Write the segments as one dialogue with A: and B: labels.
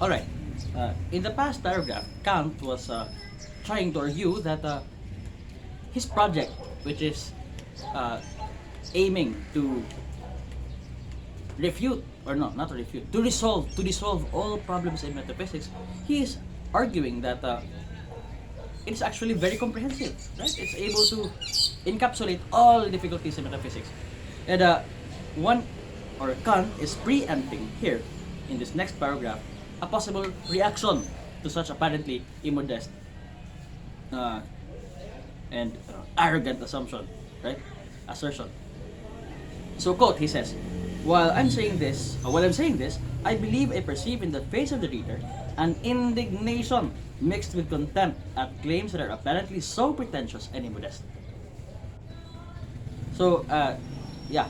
A: Alright, in the past paragraph, Kant was trying to argue that his project, which is uh, aiming to refute, or no, not to refute, to dissolve all problems in metaphysics, he is arguing that it's actually very comprehensive, right? It's able to encapsulate all difficulties in metaphysics. And one, or Kant is preempting here, in this next paragraph, a possible reaction to such apparently immodest uh, and arrogant assumption, right? Assertion. So, quote, he says, while I'm saying this, I believe I perceive in the face of the reader an indignation mixed with contempt at claims that are apparently so pretentious and immodest. So, yeah.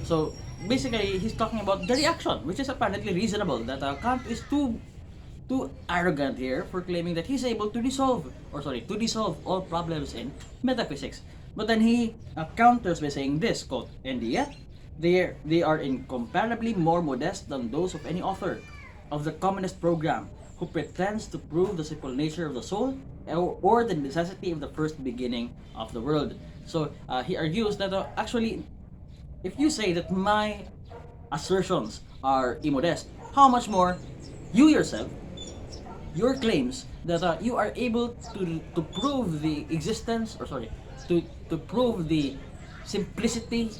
A: So, basically, he's talking about the reaction, which is apparently reasonable, that Kant is too arrogant here for claiming that he's able to dissolve all problems in metaphysics. But then he counters by saying this, quote, and yet they are incomparably more modest than those of any author of the commonest program who pretends to prove the simple nature of the soul or the necessity of the first beginning of the world. So he argues that actually, if you say that my assertions are immodest, how much more you yourself, your claims that you are able to prove the existence, or sorry, to prove the simplicity,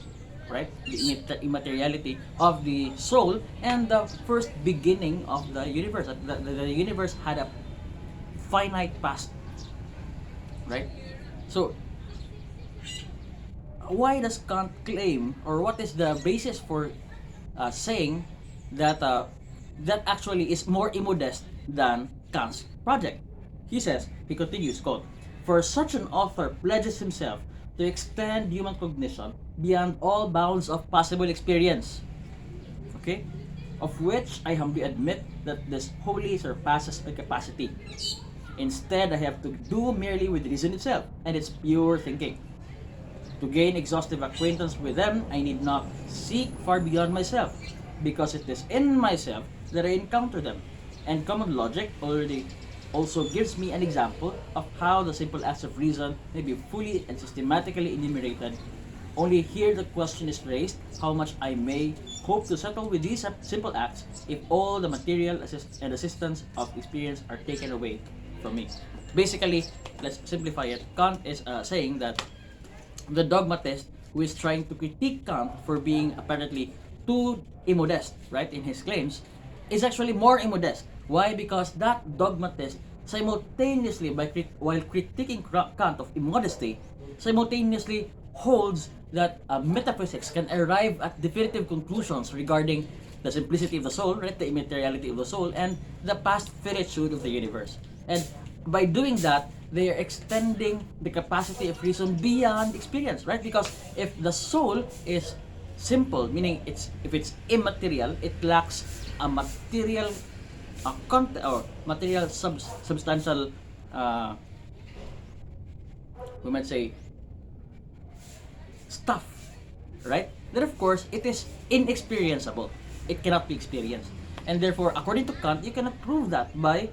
A: right, the immateriality of the soul and the first beginning of the universe. The universe had a finite past, right? So why does Kant claim, or what is the basis for saying that that actually is more immodest than Kant's project? He continues, quote, for such an author pledges himself to extend human cognition beyond all bounds of possible experience, okay, of which I humbly admit that this wholly surpasses my capacity. Instead, I have to do merely with reason itself and its pure thinking. To gain exhaustive acquaintance with them, I need not seek far beyond myself, because it is in myself that I encounter them, and common logic already also gives me an example of how the simple acts of reason may be fully and systematically enumerated. Only here the question is raised how much I may hope to settle with these simple acts if all the material and assistance of experience are taken away from me. Basically, let's simplify it. Kant is saying that the dogmatist who is trying to critique Kant for being apparently too immodest, right, in his claims, is actually more immodest. Why? Because that dogmatist simultaneously, while critiquing Kant of immodesty, simultaneously holds that metaphysics can arrive at definitive conclusions regarding the simplicity of the soul, right, the immateriality of the soul, and the past finitude of the universe. And by doing that, they are extending the capacity of reason beyond experience, right? Because if the soul is simple, meaning if it's immaterial, it lacks a material or material substantial, we might say, stuff, right? Then of course it is inexperienceable. It cannot be experienced, and therefore, according to Kant, you cannot prove that by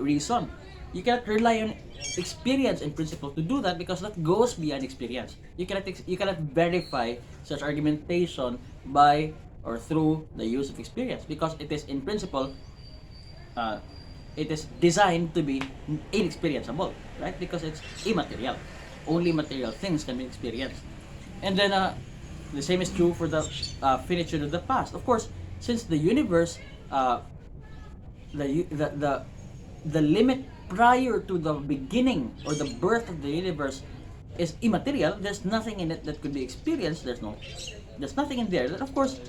A: reason. You cannot rely on experience in principle to do that, because that goes beyond experience. You cannot verify such argumentation by or through the use of experience, because it is in principle it is designed to be inexperienceable, right? Because it's immaterial. Only material things can be experienced. And then the same is true for the finitude of the past. Of course, since the universe, the limit prior to the beginning or the birth of the universe is immaterial, there's nothing in it that could be experienced. There's nothing in there that, of course,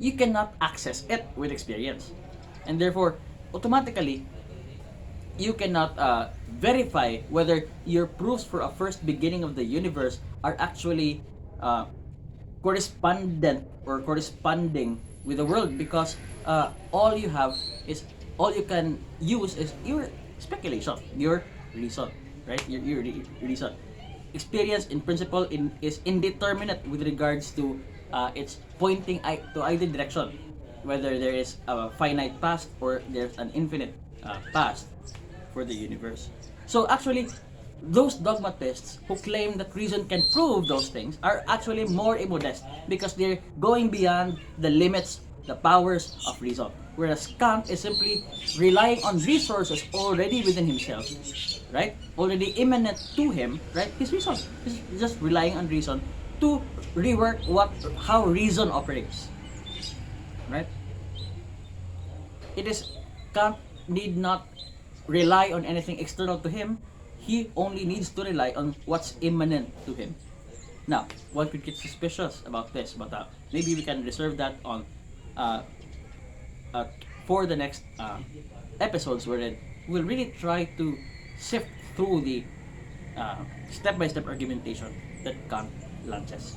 A: you cannot access it with experience, and therefore automatically you cannot verify whether your proofs for a first beginning of the universe are actually correspondent or corresponding with the world, because all you can use is your speculation, your reason, right? Your reason. Experience in principle is indeterminate with regards to its pointing to either direction, whether there is a finite past or there's an infinite past for the universe. So actually, those dogmatists who claim that reason can prove those things are actually more immodest because they're going beyond the limits, the powers of reason. Whereas Kant is simply relying on resources already within himself, right? Already immanent to him, right? His reason. He's just relying on reason to rework how reason operates, right? It is Kant need not rely on anything external to him. He only needs to rely on what's immanent to him. Now, one could get suspicious about this, but maybe we can reserve that on uh, uh, for the next episodes wherein we'll really try to sift through the step-by-step argumentation that Kant launches.